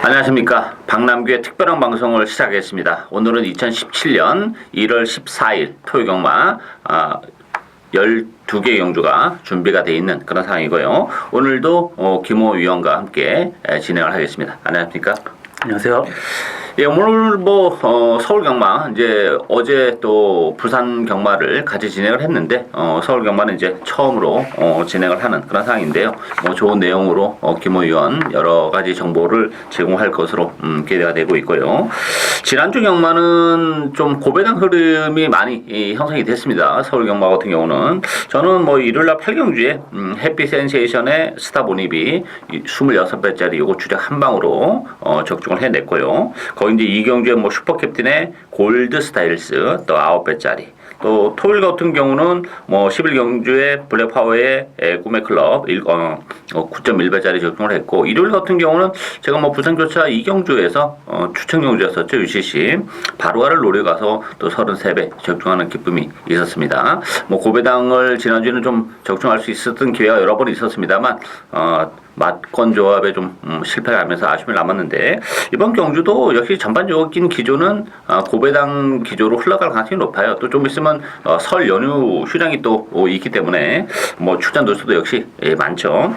안녕하십니까. 박남규의 특별한 방송을 시작하겠습니다. 오늘은 2017년 1월 14일 토요경마 12개 경주가 준비가 되어 있는 그런 상황이고요. 오늘도 김호 위원과 함께 진행을 하겠습니다. 안녕하십니까. 안녕하세요. 예, 오늘 서울 경마 이제 어제 또 부산 경마를 같이 진행을 했는데 서울 경마는 이제 처음으로 진행을 하는 그런 상황인데요. 좋은 내용으로 김호 의원 여러 가지 정보를 제공할 것으로 기대가 되고 있고요. 지난주 경마는 좀 고배당 흐름이 많이 형성이 됐습니다. 서울 경마 같은 경우는 저는 일요일날 8경주에 해피 센세이션의 스타 보니비 26배짜리 요거 주력 한 방으로 적중을 해냈고요. 거기 이제 이경주의 슈퍼 캡틴의 골드 스타일스 또 9배짜리. 또 토요일 같은 경우는 11경주의 블랙파워의 꿈의 클럽 9.1배짜리 적중을 했고, 일요일 같은 경우는 제가 부산교차 이경주에서 추천 경주였었죠. UCC 바로아를 노려가서 또 33배 적중하는 기쁨이 있었습니다. 고배당을 지난주에는 좀 적중할 수 있었던 기회가 여러 번 있었습니다만 맞건 조합에 좀 실패하면서 아쉬움이 남았는데, 이번 경주도 역시 전반적인 기조는 고배당 기조로 흘러갈 가능성이 높아요. 또 좀 있으면 설 연휴 휴장이 또 있기 때문에 출전 도수도 역시 많죠.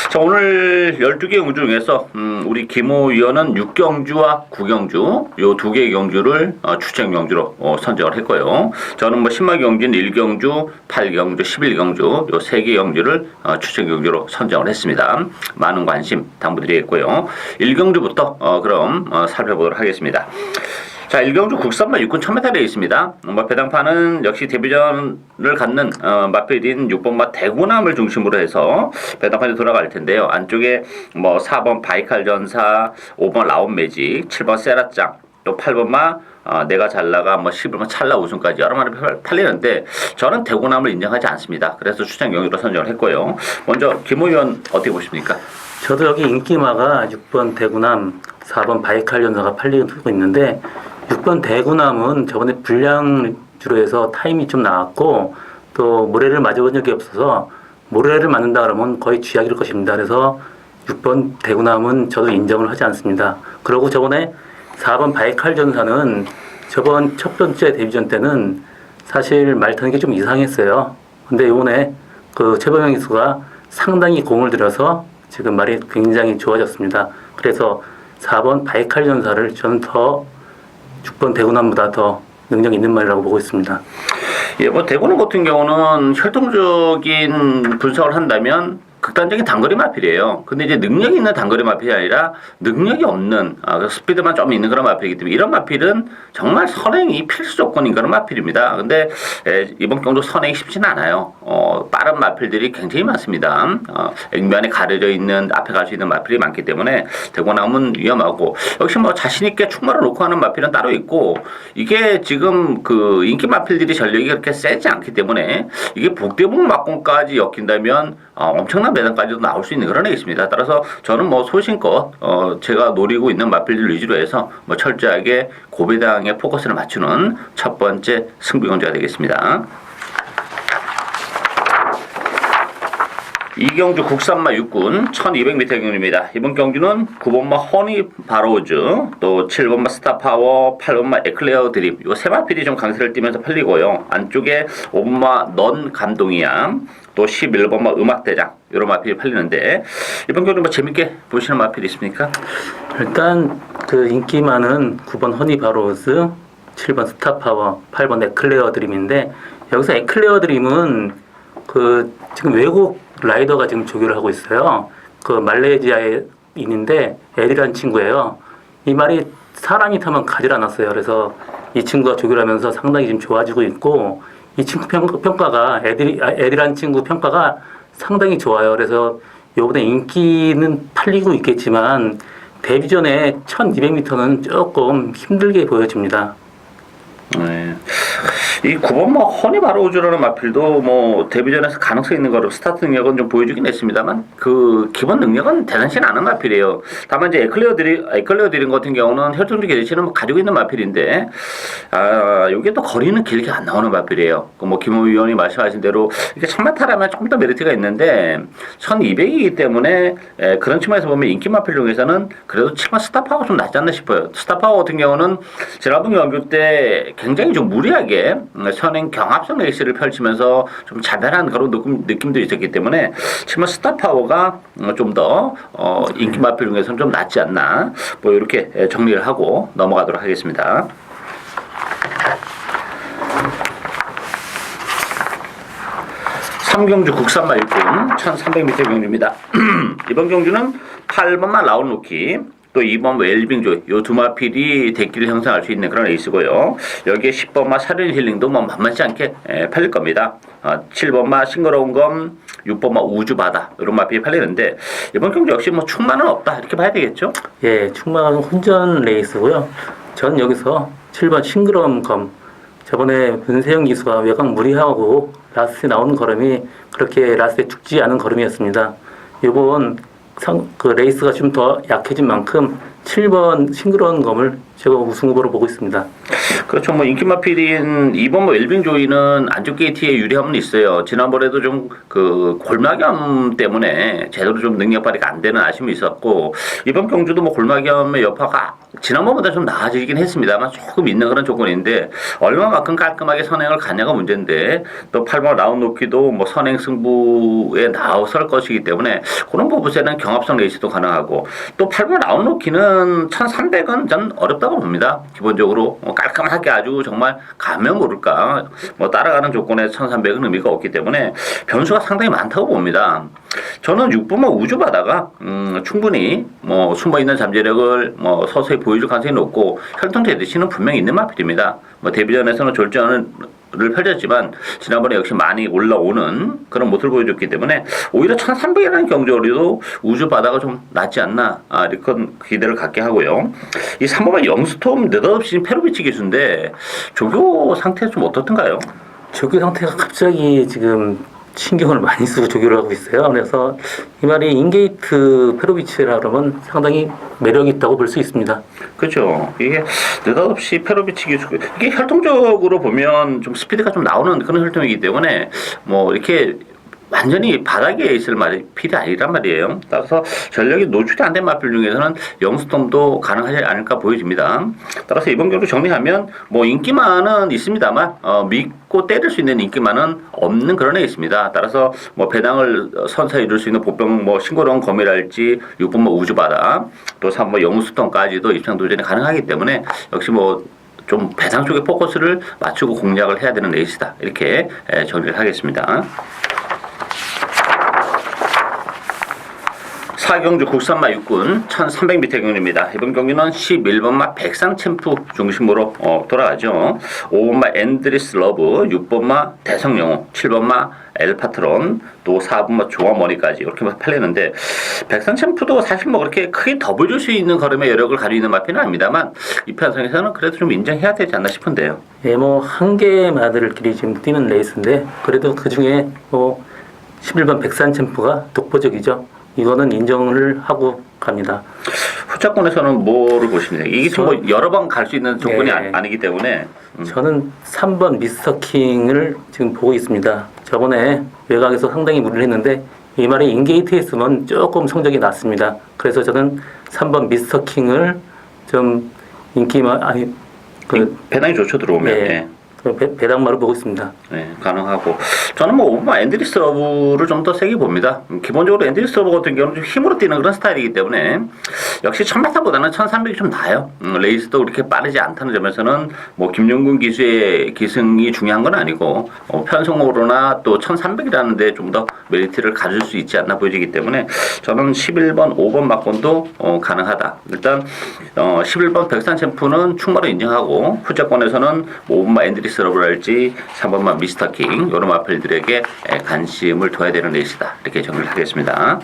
자, 오늘 12개 경주 중에서 우리 김호 위원은 6경주와 9경주 요 2개의 경주를 추천 경주로 선정을 했고요. 저는 신마 경주는 1경주, 8경주, 11경주 요 3개 경주를 추천 경주로 선정을 했습니다. 많은 관심 당부드리겠고요. 1경주부터 그럼 살펴보도록 하겠습니다. 자, 1경주 국산마 6군 1000m에 있습니다. 배당판은 역시 데뷔전을 갖는 마필인 6번마 대구남을 중심으로 해서 배당판이 돌아갈 텐데요. 안쪽에 4번 바이칼 전사, 5번 라온 매직, 7번 세라짱, 또 8번마 내가 잘나가 11번 찰나 우승까지 여러 마리 팔리는데, 저는 대구남을 인정하지 않습니다. 그래서 추천 경기로 선정을 했고요. 먼저 김호 의원 어떻게 보십니까? 저도 여기 인기마가 6번 대구남, 4번 바이칼 전사가 팔리고 있는데, 6번 대구남은 저번에 불량주로 해서 타임이 좀 나왔고, 또 모래를 맞아본 적이 없어서 모래를 맞는다 그러면 거의 쥐약일 것입니다. 그래서 6번 대구남은 저도 인정을 하지 않습니다. 그리고 저번에 4번 바이칼 전사는 저번 첫 번째 데뷔전 때는 사실 말 타는 게 좀 이상했어요. 근데 이번에 최범영 기수가 상당히 공을 들여서 지금 말이 굉장히 좋아졌습니다. 그래서 4번 바이칼 전사를 저는 더 6번 대구남보다 더 능력 있는 말이라고 보고 있습니다. 예, 대구남 같은 경우는 혈통적인 분석을 한다면 극단적인 단거리 마필이에요. 근데 이제 능력이 있는 단거리 마필이 아니라 능력이 없는 스피드만 좀 있는 그런 마필이기 때문에, 이런 마필은 정말 선행이 필수 조건인 그런 마필입니다. 근데 이번 경도 선행이 쉽지는 않아요. 빠른 마필들이 굉장히 많습니다. 액면에 가려져 있는 앞에 갈 수 있는 마필이 많기 때문에 대구남은 위험하고, 역시 자신 있게 충마를 놓고 하는 마필은 따로 있고, 이게 지금 인기 마필들이 전력이 그렇게 세지 않기 때문에 이게 북대북 막공까지 엮인다면 엄청난 배당까지도 나올 수 있는 그런 애 있습니다. 따라서 저는 소신껏 제가 노리고 있는 마필들 위주로 해서 철저하게 고배당에 포커스를 맞추는 첫 번째 승부경주가 되겠습니다. 이경주 국산마 6군 1200m 경주입니다. 이번 경주는 9번마 허니 바로우즈, 또 7번마 스타파워, 8번마 에클레어 드립 요 세 마필이 좀 강세를 띠면서 팔리고요. 안쪽에 5번마 넌 감동이야, 또 11번마 음악대장 이런 마필이 팔리는데, 이번 경주 재밌게 보시는 마필이 있습니까? 일단 인기 많은 9번 허니 바로우즈, 7번 스타파워, 8번 에클레어 드림인데, 여기서 에클레어 드림은 지금 외국 라이더가 지금 조교를 하고 있어요. 말레이시아에 있는데 에디라는 친구예요. 이 말이 사람이 타면 가질 않았어요. 그래서 이 친구가 조교를 하면서 상당히 지금 좋아지고 있고, 이 친구 평가가 에디라는 친구 평가가 상당히 좋아요. 그래서 요번에 인기는 팔리고 있겠지만 데뷔 전에 1200m는 조금 힘들게 보여집니다. 네. 이 9번 뭐 허니 바로우즈라는 마필도 뭐 데뷔전에서 가능성 있는 거로 스타트 능력은 좀 보여주긴 했습니다만 그 기본 능력은 대단치 않은 마필이에요. 다만 이제 에클레어 드림 같은 경우는 혈통적 개체는 뭐 가지고 있는 마필인데 이게 또 거리는 길게 안 나오는 마필이에요. 뭐 김호 위원이 말씀하신 대로 이게 1000m라면 조금 더 메리트가 있는데 1200이기 때문에 그런 측면에서 보면 인기 마필 중에서는 그래도 7번 스타파워가 좀 낫지 않나 싶어요. 스타파워 같은 경우는 지난번 연교 때 굉장히 좀 무리하게 선행 경합성 레이스를 펼치면서 좀 자잘한 그런 느낌도 있었기 때문에 7번 스타파워가 좀 더 인기 마필 중에서는 좀 낫지 않나 뭐 이렇게 정리를 하고 넘어가도록 하겠습니다. 삼경주 국산마 일꾼 1300m 경주입니다. 이번 경주는 8번마 라운로키 또 2번 웰빙조 요 두 마필이 대기를 형성할 수 있는 그런 레이스고요. 여기에 10번마 사륜 힐링도 뭐 만만치 않게 팔릴 겁니다. 7번마 싱그러운 검, 6번마 우주바다 이런 마필이 팔리는데 이번 경주 역시 뭐 충만은 없다 이렇게 봐야 되겠죠? 예, 충만한 혼전 레이스고요. 전 여기서 7번 싱그러운 검 저번에 문세영 기수가 외곽 무리하고 라스트에 나오는 걸음이 그렇게 라스트에 죽지 않은 걸음이었습니다. 이번 그 레이스가 좀 더 약해진 만큼 7번 싱그러운 검을 제가 우승 후보로 보고 있습니다. 그렇죠. 뭐 인기 마필인 2번 뭐 엘빙 조이는 안쪽 게이트에 유리함은 있어요. 지난번에도 좀 그 골마겸 때문에 제대로 좀 능력 발휘가 안 되는 아쉬움이 있었고 이번 경주도 뭐 골마겸의 여파가 지난번보다 좀 나아지긴 했습니다만 조금 있는 그런 조건인데 얼마만큼 깔끔하게 선행을 가냐가 문제인데 또 8번 라운 놓기도 뭐 선행 승부에 나설 것이기 때문에 그런 부분에는 경합성 레이스도 가능하고 또 8번 라운 놓기는 1300은 전 어렵다고 봅니다. 기본적으로 깔끔하게 아주 정말 가면 모를까 뭐 따라가는 조건에 1300은 의미가 없기 때문에 변수가 상당히 많다고 봅니다. 저는 6번만 우주바다가 충분히 뭐 숨어있는 잠재력을 뭐 서서히 보여줄 가능성이 높고 혈통제 대신은 분명히 있는 마필입니다. 뭐 데뷔전에서는 졸전을 펼쳤지만 지난번에 역시 많이 올라오는 그런 모습을 보여줬기 때문에 오히려 1300이라는 경주거리도 우주바다가 좀 낫지 않나 이렇게 기대를 갖게 하고요. 이 3번은 영스톰 느닷없이 페로비치 기수인데 조교 상태가 좀 어떻던가요? 조교 상태가 갑자기 지금 신경을 많이 쓰고 조교를 하고 있어요. 그래서 이 말이 인게이트 페로비치라 그러면 상당히 매력이 있다고 볼 수 있습니다. 그렇죠. 이게 느닷없이 페로비치 기수 이게 혈통적으로 보면 좀 스피드가 좀 나오는 그런 혈통이기 때문에 뭐 이렇게 완전히 바닥에 있을 필이 아니란 말이에요. 따라서 전력이 노출이 안 된 마필 중에서는 영스톰도 가능하지 않을까 보여집니다. 따라서 이번 경주 정리하면 뭐 인기만은 있습니다만 믿고 때릴 수 있는 인기만은 없는 그런 애 있습니다. 따라서 뭐 배당을 선사해 줄 수 있는 보병 뭐 싱그러운 검이랄지 6번 뭐 우주바다 또 3번 영스톰까지도 입상 도전이 가능하기 때문에 역시 뭐 좀 배당 쪽에 포커스를 맞추고 공략을 해야 되는 레이스다. 이렇게 정리를 하겠습니다. 사경주 국산마 육군 1300m 경주입니다. 이번 경기는 11번마 백상챔프 중심으로 돌아가죠. 5번마 앤드리스 러브, 6번마 대성영호, 7번마 엘파트론, 또 4번마 조아머니까지 이렇게 팔리는데 백상챔프도 사실 뭐 그렇게 크게 더 보여줄 수 있는 걸음의 여력을 가지고 있는 마피는 아닙니다만 이 편성에서는 그래도 좀 인정해야 되지 않나 싶은데요. 예, 뭐 한 개의 마들끼리 지금 뛰는 레이스인데 그래도 그 중에 뭐 11번 백상챔프가 독보적이죠. 이거는 인정을 하고 갑니다. 후차권에서는 뭐를 보십니까? 이게 좀 뭐 여러 번 갈 수 있는 조건이 네. 아니기 때문에 저는 3번 미스터 킹을 지금 보고 있습니다. 저번에 외곽에서 상당히 무리를 했는데 이 말이 인게이트에 있으면 조금 성적이 낮습니다. 그래서 저는 3번 미스터 킹을 좀 배당이 좋죠 들어오면. 네. 예. 배당마로 보고 있습니다. 네, 가능하고 저는 뭐 오버마 앤드리스 러브를 좀 더 세게 봅니다. 기본적으로 앤드리스 러브 같은 경우는 좀 힘으로 뛰는 그런 스타일이기 때문에 역시 1000m보다는 1300이 좀 나아요. 레이스도 그렇게 빠르지 않다는 점에서는 뭐 김용근 기수의 기승이 중요한 건 아니고 편성으로나 또 1300이라는 데 좀 더 메리트를 가질 수 있지 않나 보여지기 때문에 저는 11번, 5번 막권도 가능하다. 일단 11번 백산 챔프는 충분히 인정하고 후자권에서는 5번마 앤드리스 러브랄지 3번마 미스터 킹 이런 마필들에게 관심을 둬야 되는 레이스다. 이렇게 정리를 하겠습니다.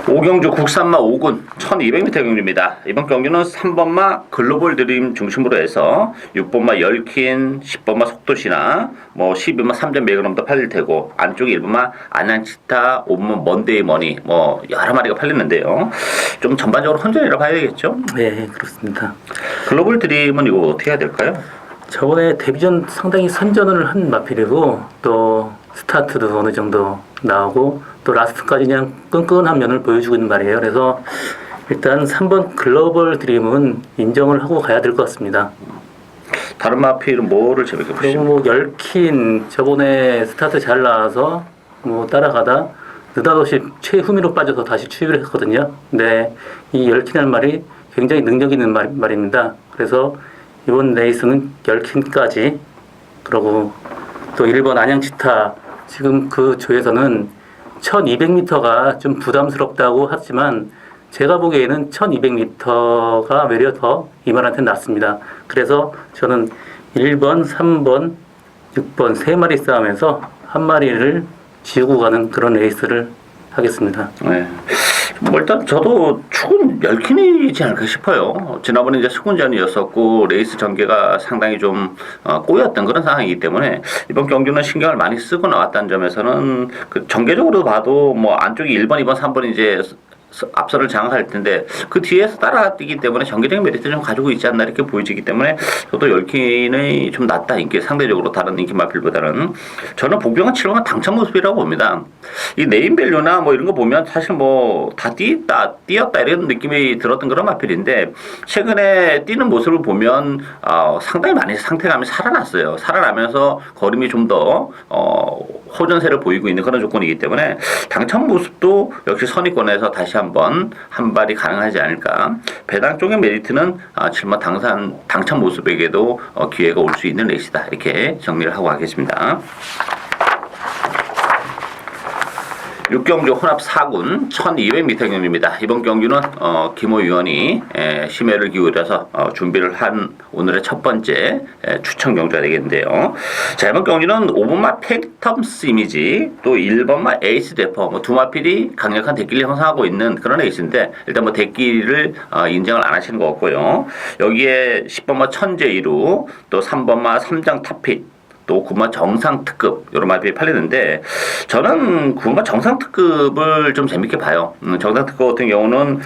오경주 국산마 5군 1200m 경주입니다. 이번 경주는 3번마 글로벌 드림 중심으로 해서 6번마 열킨, 10번마 속도시나 12번마 3점 매그넘도 팔릴 테고 안쪽에 1번마 안양치타, 5번마 먼데이 머니 여러 마리가 팔리는데요. 좀 전반적으로 혼전이라 봐야 되겠죠? 네, 그렇습니다. 글로벌 드림은 이거 어떻게 해야 될까요? 저번에 데뷔전 상당히 선전을 한 마필이고 또 스타트도 어느 정도 나오고 또 라스트까지 그냥 끈끈한 면을 보여주고 있는 말이에요. 그래서 일단 3번 글로벌 드림은 인정을 하고 가야 될 것 같습니다. 다른 마필은 뭐를 재밌게 그리고 보시죠? 열킨 저번에 스타트 잘 나와서 따라가다 느닷없이 최후미로 빠져서 다시 추입을 했거든요. 근데 이 열킨이라는 말이 굉장히 능력 있는 말입니다. 그래서 이번 레이스는 열킨까지, 그리고 또 1번 안양치타, 지금 그 조에서는 1200m가 좀 부담스럽다고 하지만 제가 보기에는 1200m가 외려 더 이만한테 낫습니다. 그래서 저는 1번, 3번, 6번 세 마리 싸움에서 한 마리를 지우고 가는 그런 레이스를 하겠습니다. 네. 일단 저도 축은 열킨이지 않을까 싶어요. 지난번에 이제 수군전이었었고 레이스 전개가 상당히 좀 꼬였던 그런 상황이기 때문에 이번 경주는 신경을 많이 쓰고 나왔다는 점에서는 그 전개적으로 봐도 안쪽이 1번, 2번, 3번이 이제 앞서를 장악할 텐데 그 뒤에서 따라뛰기 때문에 전개적인 메리트를 좀 가지고 있지 않나 이렇게 보여지기 때문에 저도 열킨이 좀 낫다, 인기 상대적으로 다른 인기 마필보다는. 저는 복병은 7번 당첨 모습이라고 봅니다. 이 네임밸류나 이런 거 보면 사실 다 뛰었다 이런 느낌이 들었던 그런 마필인데 최근에 뛰는 모습을 보면 상당히 많이 상태감이 살아났어요. 살아나면서 걸음이 좀 더 호전세를 보이고 있는 그런 조건이기 때문에 당첨 모습도 역시 선의권에서 다시 한번 한 발이 가능하지 않을까. 배당 쪽의 메리트는 7번 당첨 모습에게도 기회가 올 수 있는 레이스다, 이렇게 정리를 하고 가겠습니다. 6경주 혼합 4군 1200m 경주입니다. 이번 경주는 김호 위원이 심혈을 기울여서 준비를 한 오늘의 첫 번째 추천 경주가 되겠는데요. 자, 이번 경주는 5번마 팩텀스 이미지, 또 1번마 에이스 대퍼, 두 마필이 강력한 대끼를 형성하고 있는 그런 레이스인데 일단 대끼를 인정을 안 하시는 것 같고요. 여기에 10번마 천재 1루, 또 3번마 삼장 탑핏, 또 9번 정상 특급 이런 말들이 팔리는데 저는 9번 정상 특급을 좀 재밌게 봐요. 정상 특급 같은 경우는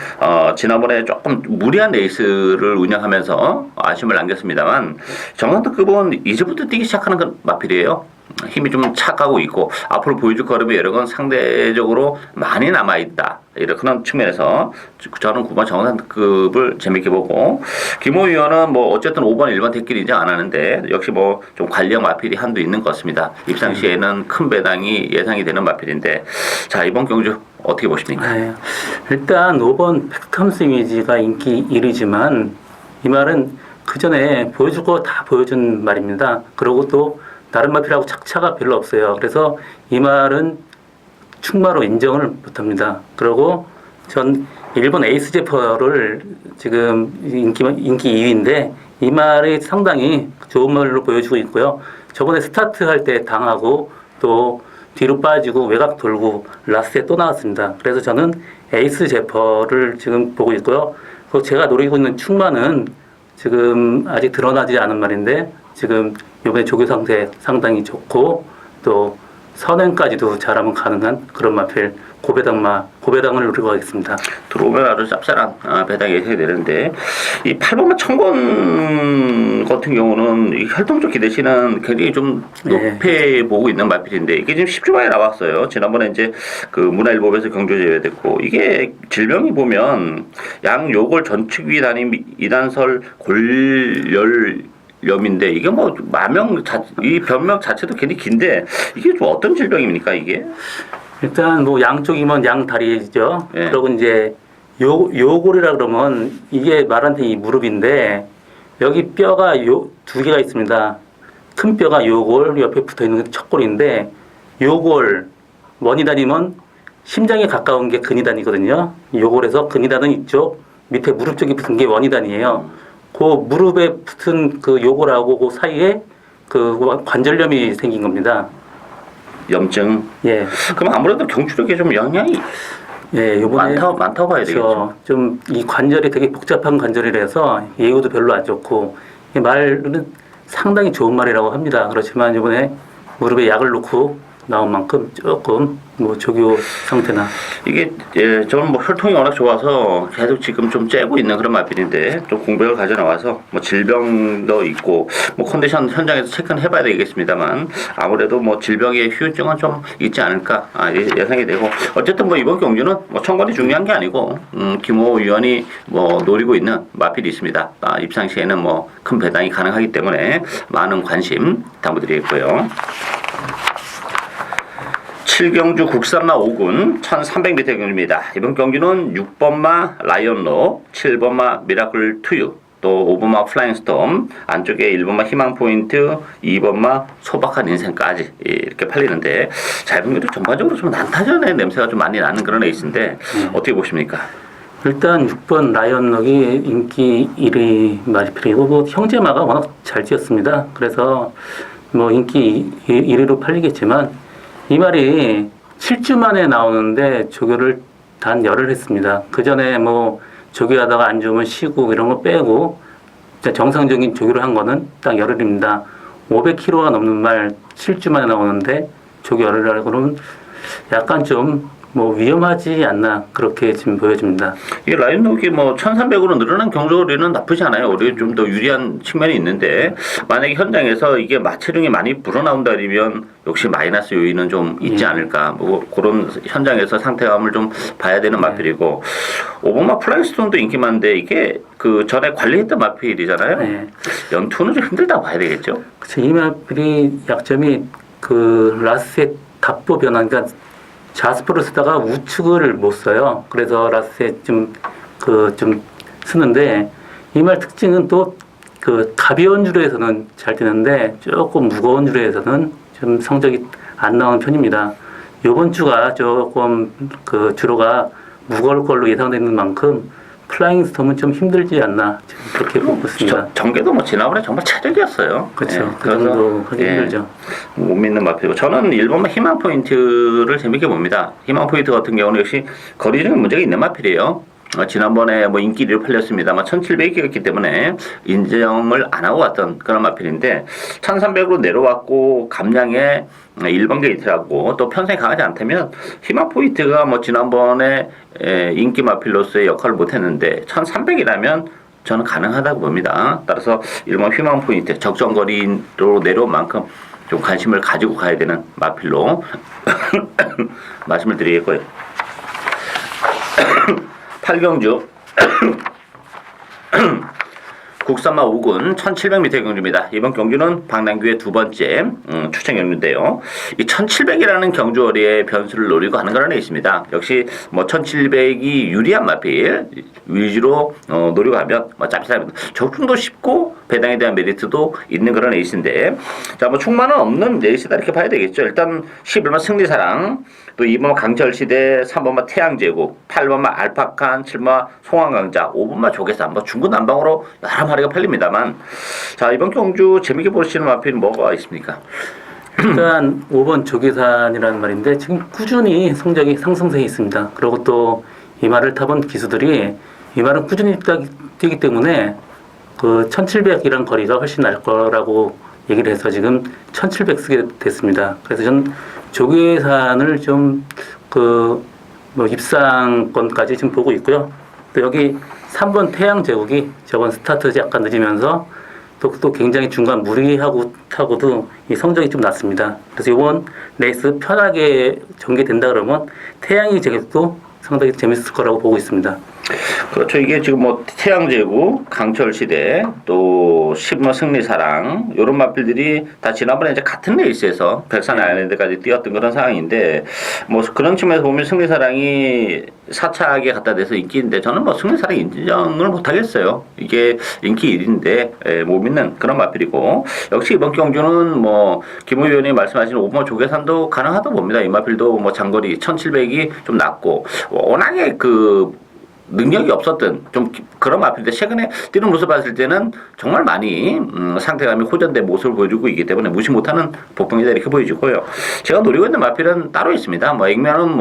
지난번에 조금 무리한 레이스를 운영하면서 아쉬움을 남겼습니다만 정상 특급은 이제부터 뛰기 시작하는 그 마필이에요. 힘이 좀 착하고 있고 앞으로 보여줄 걸음의 여력은 상대적으로 많이 남아있다, 이런 그런 측면에서 저는 9번 정상급을 재밌게 보고, 김호 위원은 어쨌든 5번 1번 대끼리 인정 안 하는데 역시 좀 관리형 마필이 한두 있는 것 같습니다. 입상 시에는 큰 배당이 예상이 되는 마필인데, 자, 이번 경주 어떻게 보십니까? 네. 일단 5번 팩텀스 이미지가 인기 1위지만 이 말은 그 전에 보여줄 거 다 보여준 말입니다. 그리고 또 다른 마필하고 착차가 별로 없어요. 그래서 이 말은 충마로 인정을 못합니다. 그리고 전 일본 에이스 제퍼를 지금 인기 2위인데 이 말이 상당히 좋은 말로 보여주고 있고요. 저번에 스타트 할 때 당하고 또 뒤로 빠지고 외곽 돌고 라스트에 또 나왔습니다. 그래서 저는 에이스 제퍼를 지금 보고 있고요. 그리고 제가 노리고 있는 충마는 지금 아직 드러나지 않은 말인데 지금 이번에 조교 상태 상당히 좋고 또 선행까지도 잘하면 가능한 그런 마필 고배당을 노리고 가겠습니다. 들어오면 아주 짭짤한 배당이 예상이 되는데 이 8번마 청건 같은 경우는 이 활동적 기대치는 굉장히 좀 높게 보고 있는 마필인데 이게 지금 10주 만에 나왔어요. 지난번에 이제 그 문화일보에서 경조 제외됐고, 이게 질병이 보면 양요골 전축위 단임 이단설 골열염인데 이게 이 변명 자체도 굉장히 긴데 이게 좀 어떤 질병입니까 이게? 일단 양쪽이면 양다리죠. 네. 그리고 이제 요골이라 그러면 이게 말한테 이 무릎인데 여기 뼈가 두 개가 있습니다. 큰 뼈가 요골, 옆에 붙어 있는 게 척골인데 요골 원이단이면 심장에 가까운 게 근이단이거든요. 요골에서 근이단은 이쪽, 밑에 무릎 쪽에 붙은 게 원이단이에요. 그 무릎에 붙은 그 요골하고 그 사이에 그 관절염이 생긴 겁니다. 염증. 예. 그럼 아무래도 경추력에 좀 영향이 예, 요번에 많다고 봐야 되겠죠. 좀 이 관절이 되게 복잡한 관절이라서 예후도 별로 안 좋고 이 말은 상당히 좋은 말이라고 합니다. 그렇지만 이번에 무릎에 약을 놓고 나온 만큼 조금 뭐 조교 상태나 이게 저는 뭐 혈통이 워낙 좋아서 계속 지금 좀 째고 있는 그런 마필인데 좀 공백을 가져 나와서 뭐 질병도 있고 뭐 컨디션 현장에서 체크는 해봐야 되겠습니다만 아무래도 뭐 질병의 후유증은 좀 있지 않을까 예상이 되고 어쨌든 뭐 이번 경주는 뭐 청관이 중요한 게 아니고 김호 위원이 뭐 노리고 있는 마필이 있습니다. 입상 시에는 뭐 큰 배당이 가능하기 때문에 많은 관심 당부드리겠고요. 7경주 국산마 5군 1300m 경주입니다. 이번 경주는 6번마 라이언로, 7번마 미라클 투유, 또 5번마 플라잉 스톰, 안쪽에 1번마 희망 포인트, 2번마 소박한 인생까지 이렇게 팔리는데 자, 이번 경주 전반적으로 좀 난타전의 냄새가 좀 많이 나는 그런 레이스인데 어떻게 보십니까? 일단 6번 라이언럭이 인기 1위 마리필이고 뭐 형제마가 워낙 잘 뛰었습니다. 그래서 뭐 인기 1위로 팔리겠지만 이 말이 7주 만에 나오는데 조교를 단 열흘 했습니다. 그 전에 뭐 조교하다가 안 좋으면 쉬고 이런 거 빼고 진짜 정상적인 조교를 한 거는 딱 열흘입니다. 500kg가 넘는 말 7주 만에 나오는데 조교 열흘 하고 그러면 약간 좀 뭐 위험하지 않나 그렇게 지금 보여집니다. 이 라인록이 뭐 1300으로 늘어난 경주거리는 나쁘지 않아요. 우리 좀 더 유리한 측면이 있는데 만약에 현장에서 이게 마체중이 많이 불어나온다면 역시 마이너스 요인은 좀 있지 않을까. 뭐 그런 현장에서 상태감을 좀 봐야 되는 마필이고 오버마 플라이스톤도 인기 많은데 이게 그 전에 관리했던 마필이잖아요. 네. 연투는 좀 힘들다고 봐야 되겠죠. 그쵸. 이 마필이 약점이 그 라스의 답보 변환, 그러니까 자스퍼를 쓰다가 우측을 못 써요. 그래서 라스에 좀 쓰는데 이 말 특징은 또 그 가벼운 주로에서는 잘 되는데 조금 무거운 주로에서는 좀 성적이 안 나오는 편입니다. 이번 주가 조금 그 주로가 무거울 걸로 예상되는 만큼 플라잉 스톰은 좀 힘들지 않나 그렇게 보고 있습니다. 전개도 뭐 지난번에 정말 최적이었어요. 그렇죠. 그 정도 하기 힘들죠. 못 믿는 마필이고 저는 1번만 희망 포인트를 재밌게 봅니다. 희망 포인트 같은 경우는 역시 거리 중에 문제가 있는 마필이에요. 지난번에 뭐 인기 1위를 팔렸습니다만 1700이었기 때문에 인정을 안 하고 왔던 그런 마필인데 1300으로 내려왔고 감량에 1번 게이트라고 또 편성이 강하지 않다면 희망 포인트가 뭐 지난번에 인기 마필로서의 역할을 못했는데 1300이라면 저는 가능하다고 봅니다. 따라서 1번 희망 포인트 적정거리로 내려온 만큼 좀 관심을 가지고 가야 되는 마필로 말씀을 드리겠고요. 8경주 국산마 5군 1700m 경주입니다. 이번 경주는 박남규의 두 번째 추천 경주인데요. 이 1700이라는 경주거리의 변수를 노리고 하는 거라는 게 있습니다. 역시 뭐 1700이 유리한 마필 위주로 노리고 하면 뭐 짭짤합니다. 적중도 쉽고 배당에 대한 메리트도 있는 그런 레이스인데 자, 뭐 충만은 없는 레이스다 이렇게 봐야 되겠죠. 일단 11번 승리사랑 또 2번마 강철시대, 3번마 태양제국, 8번마 알파칸, 7번마 송황강자, 5번마 조개산, 뭐 중구난방으로 여러 마리가 팔립니다만 자, 이번 경주 재밌게 보시는 마필은 뭐가 있습니까? 일단 5번 조계산이라는 말인데 지금 꾸준히 성적이 상승세에 있습니다. 그리고 또 이 말을 타본 기수들이 이 말은 꾸준히 뛰기 때문에 그 1700이란 거리가 훨씬 날 거라고 얘기를 해서 지금 1700 쓰게 됐습니다. 그래서 전 조계산을 좀 뭐 입상권까지 지금 보고 있고요. 또 여기 3번 태양제국이 저번 스타트 약간 늦으면서 또 굉장히 중간 무리하고 타고도 이 성적이 좀 낮습니다. 그래서 이번 레이스 편하게 전개된다 그러면 태양이 제국도 상당히 재밌을 거라고 보고 있습니다. 그렇죠. 이게 지금 뭐 태양제국, 강철시대, 또 10번 승리사랑 이런 마필들이 다 지난번에 이제 같은 레이스에서 백산 아일랜드까지 뛰었던 그런 상황인데 뭐 그런 측면에서 보면 승리사랑이 4차하게 갖다 대서 인기인데 저는 뭐 승리사랑 인정을 못 하겠어요. 이게 인기 1인데 못 믿는 그런 마필이고 역시 이번 경주는 뭐 김호 의원이 말씀하신 5번 조계산도 가능하다고 봅니다. 이 마필도 뭐 장거리 1700이 좀 낮고 워낙에 그 능력이 없었던 좀 그런 마필인데 최근에 뛰는 모습 봤을 때는 정말 많이 상태감이 호전된 모습을 보여주고 있기 때문에 무시 못하는 복병이다 이렇게 보여지고요. 제가 노리고 있는 마필은 따로 있습니다. 뭐 액면은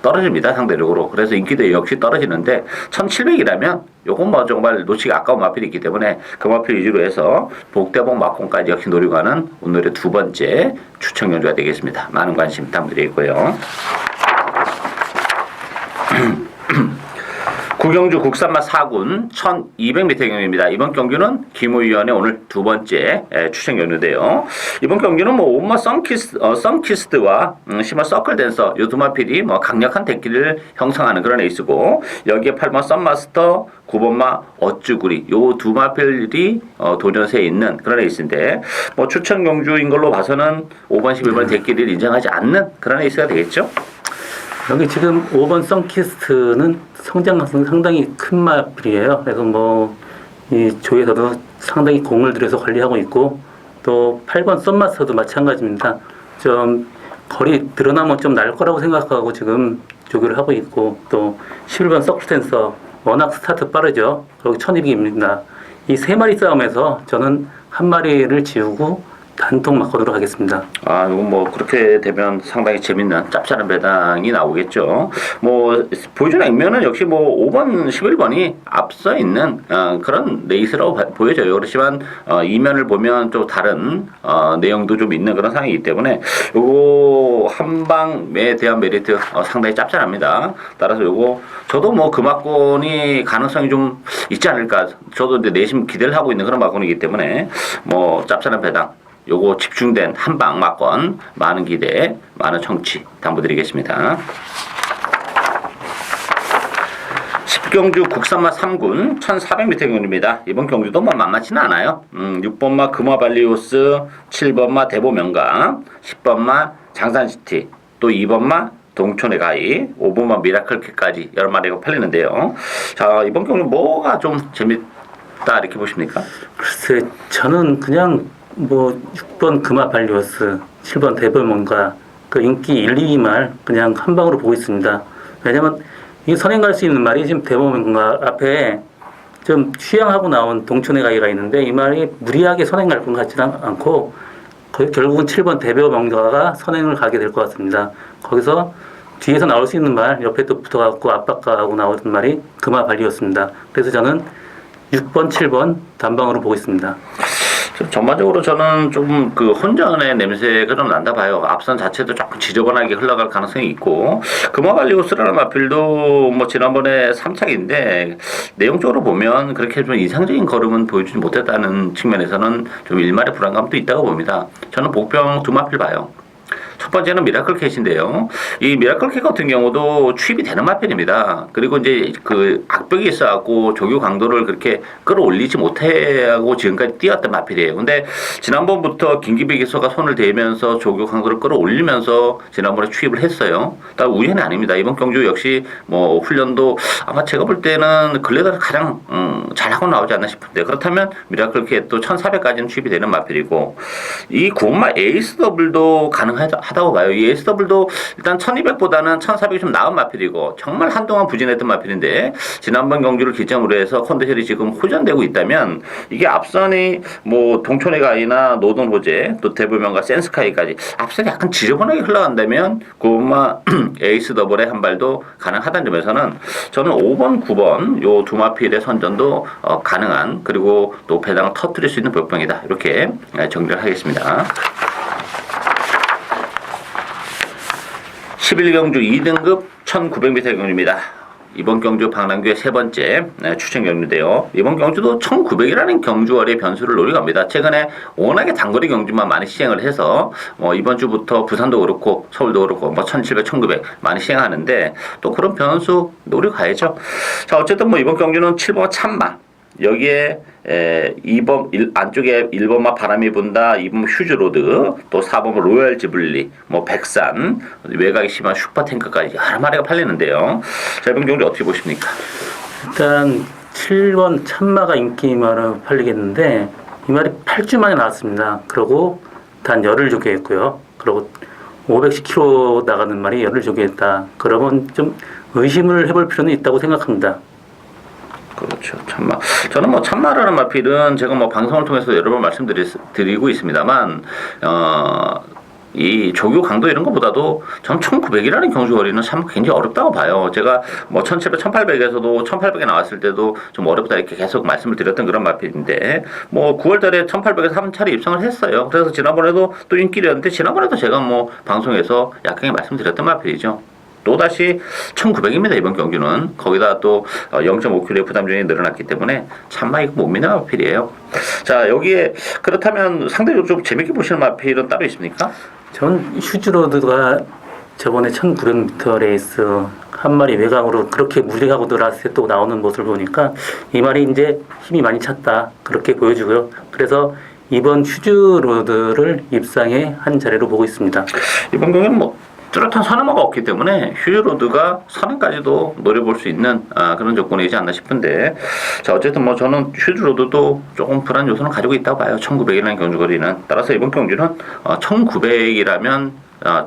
떨어집니다, 상대적으로. 그래서 인기도 역시 떨어지는데 1700이라면 요건 뭐 정말 놓치기 아까운 마필이 있기 때문에 그 마필 위주로 해서 복대봉 막공까지 역시 노리고 하는 오늘의 두 번째 추천 경주가 되겠습니다. 많은 관심 부탁드리고요. 구경주 국산마 4군 1200m 경주입니다. 이번 경주는 김우위원의 오늘 두 번째 추천 경주인데요. 이번 경주는 뭐 온마 썬키스트와 시마 서클댄서 요 두 마필이 뭐 강력한 대끼를 형성하는 그런 에이스고, 여기에 8번 썬마스터, 9번마 어쭈구리 요 두 마필이 도전세에 있는 그런 에이스인데, 뭐 추천 경주인 걸로 봐서는 5번, 11번 대끼를 인정하지 않는 그런 에이스가 되겠죠. 여기 지금 5번 썬키스트는 성장 가능성이 상당히 큰 마필이에요. 그래서 뭐 이 조에서도 상당히 공을 들여서 관리하고 있고, 또 8번 썬마스터도 마찬가지입니다. 좀 거리 드러나면 좀 날 거라고 생각하고 지금 조교를 하고 있고, 또 11번 서클댄서 워낙 스타트 빠르죠. 그리고 1200입니다. 이 세 마리 싸움에서 저는 한 마리를 지우고 단통 바꾸도록 하겠습니다. 아, 이건 뭐 그렇게 되면 상당히 재밌는 짭짤한 배당이 나오겠죠. 뭐 보여주는 액면은 역시 뭐 5번, 11번이 앞서 있는 그런 레이스라고 보여져요. 그렇지만 이면을 보면 또 다른 내용도 좀 있는 그런 상황이기 때문에 요거 한방에 대한 메리트 상당히 짭짤합니다. 따라서 요거 저도 뭐 그 막권이 가능성이 좀 있지 않을까. 저도 이제 내심 기대를 하고 있는 그런 막권이기 때문에 뭐 짭짤한 배당. 요거 집중된 한방 막권, 많은 기대, 많은 청취 당부드리겠습니다. 10경주 국산마 3군 1400m 경주입니다. 이번 경주도 뭐 만만치는 않아요. 6번마 금화발리오스, 7번마 대보명가, 10번마 장산시티, 또 2번마 동촌의 가이, 5번마 미라클킥까지 여러 마리가 팔리는데요. 자, 이번 경주 뭐가 좀 재밌다 이렇게 보십니까? 글쎄, 저는 그냥 뭐 6번 금화발리오스, 7번 대보명가 그 인기 1, 2말 그냥 한 방으로 보고 있습니다. 왜냐면 이 선행 갈 수 있는 말이 지금 대보명가 앞에 좀 취향하고 나온 동촌의 가이가 있는데, 이 말이 무리하게 선행 갈 것 같지는 않고 결국은 7번 대보명가가 선행을 가게 될 것 같습니다. 거기서 뒤에서 나올 수 있는 말 옆에 또 붙어갖고 압박가하고 나오던 말이 금화발리였습니다. 그래서 저는 6번, 7번 단방으로 보고 있습니다. 전반적으로 저는 좀 그 혼전의 냄새가 좀 난다 봐요. 앞선 자체도 조금 지저분하게 흘러갈 가능성이 있고, 금화발리오스라는 마필도 뭐 지난번에 3착인데 내용적으로 보면 그렇게 좀 이상적인 걸음은 보여주지 못했다는 측면에서는 좀 일말의 불안감도 있다고 봅니다. 저는 복병 두 마필 봐요. 첫 번째는 미라클 캣인데요. 이 미라클 캣 같은 경우도 취입이 되는 마필입니다. 그리고 이제 그 악벽이 있어갖고 조교 강도를 그렇게 끌어올리지 못하고 지금까지 뛰었던 마필이에요. 근데 지난번부터 김기배 기수가 손을 대면서 조교 강도를 끌어올리면서 지난번에 취입을 했어요. 딱 우연이 아닙니다. 이번 경주 역시 뭐 훈련도 아마 제가 볼 때는 근래가 가장 잘하고 나오지 않나 싶은데, 그렇다면 미라클 캣도 1400까지는 취입이 되는 마필이고, 이 구원마 에이스 더블도 가능하다고 봐요. 이 에이스 더블도 일단 1200보다는 1400이 좀 나은 마필이고, 정말 한동안 부진했던 마필인데 지난번 경주를 기점으로 해서 컨디션이 지금 호전되고 있다면, 이게 앞선이 뭐 동촌의 가이나 노던 호재, 또 대불명과 센스카이까지 앞선이 약간 지저분하게 흘러간다면 구원마 에이스 더블의 한 발도 가능하다는 점에서는 저는 5번, 9번 요 두 마필의 선전도 가능한, 그리고 또 배당을 터뜨릴 수 있는 복병이다, 이렇게 정리를 하겠습니다. 11경주 2등급 1900m 경주입니다. 이번 경주 방랑규의 세 번째 추천 경주인데요. 이번 경주도 1900이라는 경주월의 변수를 노려갑니다. 최근에 워낙에 단거리 경주만 많이 시행을 해서 이번 주부터 부산도 그렇고 서울도 그렇고 1700, 1900 많이 시행하는데, 또 그런 변수 노려가야죠. 자, 어쨌든 이번 경주는 7번 참마, 여기에 2번 안쪽에 1번마 바람이 분다, 2번 휴즈로드, 또 4번 로얄 지블리, 백산, 외곽이 심한 슈퍼탱크까지 여러 마리가 팔리는데요. 자, 이번 경주 어떻게 보십니까? 일단 7번 참마가 인기마로 팔리겠는데, 이 말이 8주 만에 나왔습니다. 그리고 단 열흘 조개했고요. 그리고 510km 나가는 말이 열흘 조개했다. 그러면 좀 의심을 해볼 필요는 있다고 생각합니다. 그렇죠. 참마. 저는 참마라는 마필은 제가 방송을 통해서 여러 번 말씀드리고 있습니다만, 이 조교 강도 이런 것보다도 전 1900이라는 경주거리는 참 굉장히 어렵다고 봐요. 제가 뭐 1700, 1800에서도 1800에 나왔을 때도 좀 어렵다 이렇게 계속 말씀을 드렸던 그런 마필인데 뭐 9월 달에 1800에서 한 차례 입성을 했어요. 그래서 지난번에도 또 인기였는데 지난번에도 제가 뭐 방송에서 약하게 말씀드렸던 마필이죠. 또다시 1900입니다. 이번 경주는. 거기다 또 0.5kg의 부담중이 늘어났기 때문에 참마 이거 못 믿는 마필이에요. 자, 여기에 그렇다면 상대적으로 좀 재밌게 보시는 마필은 따로 있습니까? 전 휴즈로드가 저번에 1900m 레이스 한 마리 외곽으로 그렇게 무리하고 들어왔을 때 또 나오는 모습을 보니까 이 말이 이제 힘이 많이 찼다. 그렇게 보여주고요. 그래서 이번 휴즈로드를 입상의 한 자리로 보고 있습니다. 이번 경기는 뭐 뚜렷한 선행마가 없기 때문에 휴즈로드가 선행까지도 노려볼 수 있는 그런 조건이지 않나 싶은데, 자 어쨌든 뭐 저는 휴즈로드도 조금 불안 요소는 가지고 있다고 봐요. 1900이라는 경주거리는. 따라서 이번 경주는 1900이라면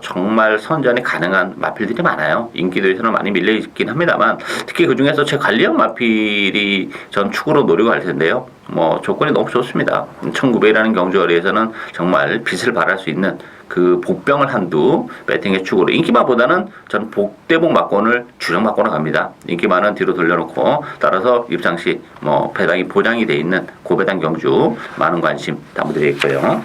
정말 선전이 가능한 마필들이 많아요. 인기도에서는 많이 밀려 있긴 합니다만, 특히 그 중에서 제 관리형 마필이 전 축으로 노리고 갈 텐데요. 뭐 조건이 너무 좋습니다. 1900이라는 경주거리에서는 정말 빛을 발할 수 있는 그 복병을 한두 배팅의 축으로, 인기마보다는 저는 복대복 막권을 주력 막권을 갑니다. 인기마는 뒤로 돌려놓고, 따라서 입상시 뭐 배당이 보장이 돼 있는 고배당 경주 많은 관심 당부드리겠고요.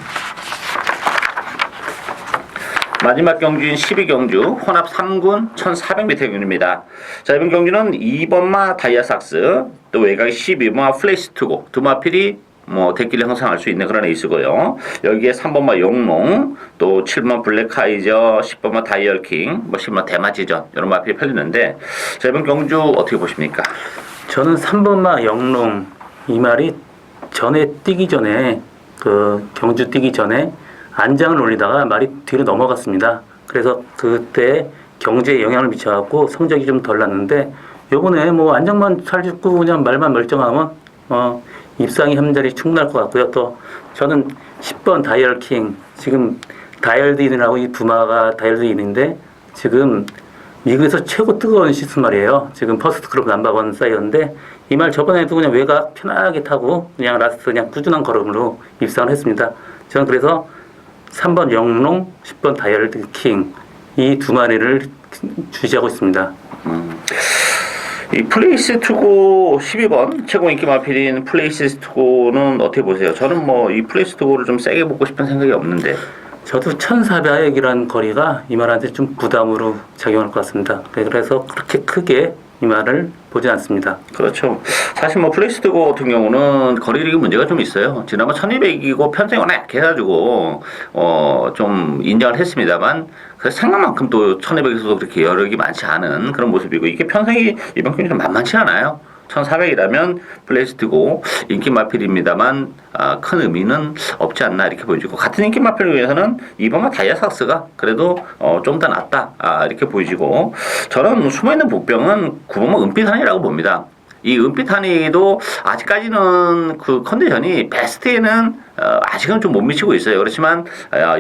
마지막 경주인 12경주 혼합 3군 1400m 경주입니다. 자, 이번 경주는 2번마 다이아삭스, 또 외곽이 12번마 플레이스투고 두 마필이 뭐 대끼를 형성할 수 있는 그런 에이스고요. 여기에 3번마 영롱, 또 7번마 블랙카이저, 10번마 다이얼킹, 뭐 10번마 대마지전 이런 마필이 팔리는데, 자 이번 경주 어떻게 보십니까? 저는 3번마 영롱 이 말이 전에 뛰기 전에 그 경주 뛰기 전에 안장을 올리다가 말이 뒤로 넘어갔습니다. 그래서 그때 경제에 영향을 미쳐갖고 성적이 좀 덜 났는데, 요번에 뭐 안장만 잘 짚고 그냥 말만 멀쩡하면 입상이 한 자리 충분할 것 같고요. 또 저는 10번 다이얼킹, 지금 다이얼드인이라고 이 부마가 다이얼드인인데 지금 미국에서 최고 뜨거운 시스 말이에요. 지금 퍼스트 클럽 넘버원 사이언데, 이 말 저번에도 그냥 외곽 편하게 타고 그냥 라스트 그냥 꾸준한 걸음으로 입상을 했습니다. 저는 그래서 3번 영롱, 10번 다이얼드 킹, 이 두 마리를 주시하고 있습니다. 이 플레이스 투고 12번 최고 인기 마필인 플레이스 투고는 어떻게 보세요? 저는 뭐 이 플레이스 투고를 좀 세게 보고 싶은 생각이 없는데, 저도 1400이라는 거리가 이 말한테 좀 부담으로 작용할 것 같습니다. 그래서 그렇게 크게 이 말을 보지 않습니다. 그렇죠. 사실 뭐 플레이스 투고 같은 경우는 거리력이 문제가 좀 있어요. 지난번 1200이고 편성이 워낙 약해가지고 좀 인정을 했습니다만, 그래서 생각만큼 또 1200에서도 그렇게 여력이 많지 않은 그런 모습이고, 이게 편성이 이번 경기는 만만치 않아요. 1400이라면 플레이스트고 인기 마필입니다만 큰 의미는 없지 않나 이렇게 보여지고, 같은 인기 마필을 위해서는 이번만 다이아삭스가 그래도 좀 더 낫다 이렇게 보여지고, 저는 숨어있는 복병은 9번만 은빛한이라고 봅니다. 이 은빛한이도 아직까지는 그 컨디션이 베스트에는 아직은 좀 못 미치고 있어요. 그렇지만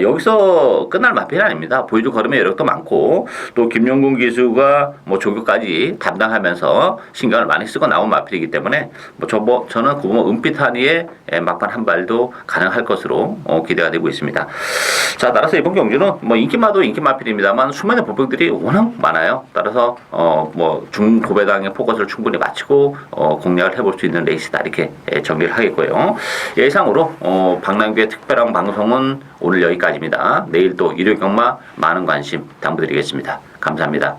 여기서 끝날 마필이 아닙니다. 보여줄 걸음의 여력도 많고, 또 김용gun 기수가 뭐 조교까지 담당하면서 신경을 많이 쓰고 나온 마필이기 때문에 뭐 저는 그 은빛한이의 막판 한 발도 가능할 것으로 기대가 되고 있습니다. 자, 따라서 이번 경주는 뭐 인기마도 인기 마필입니다만 수많은 복병들이 워낙 많아요. 따라서 뭐 중고배당의 포커스를 충분히 마치고 공략을 해볼 수 있는 레이스다 이렇게 정리를 하겠고요. 예상으로 박남규의 특별한 방송은 오늘 여기까지입니다. 내일 또 일요 경마 많은 관심 당부드리겠습니다. 감사합니다.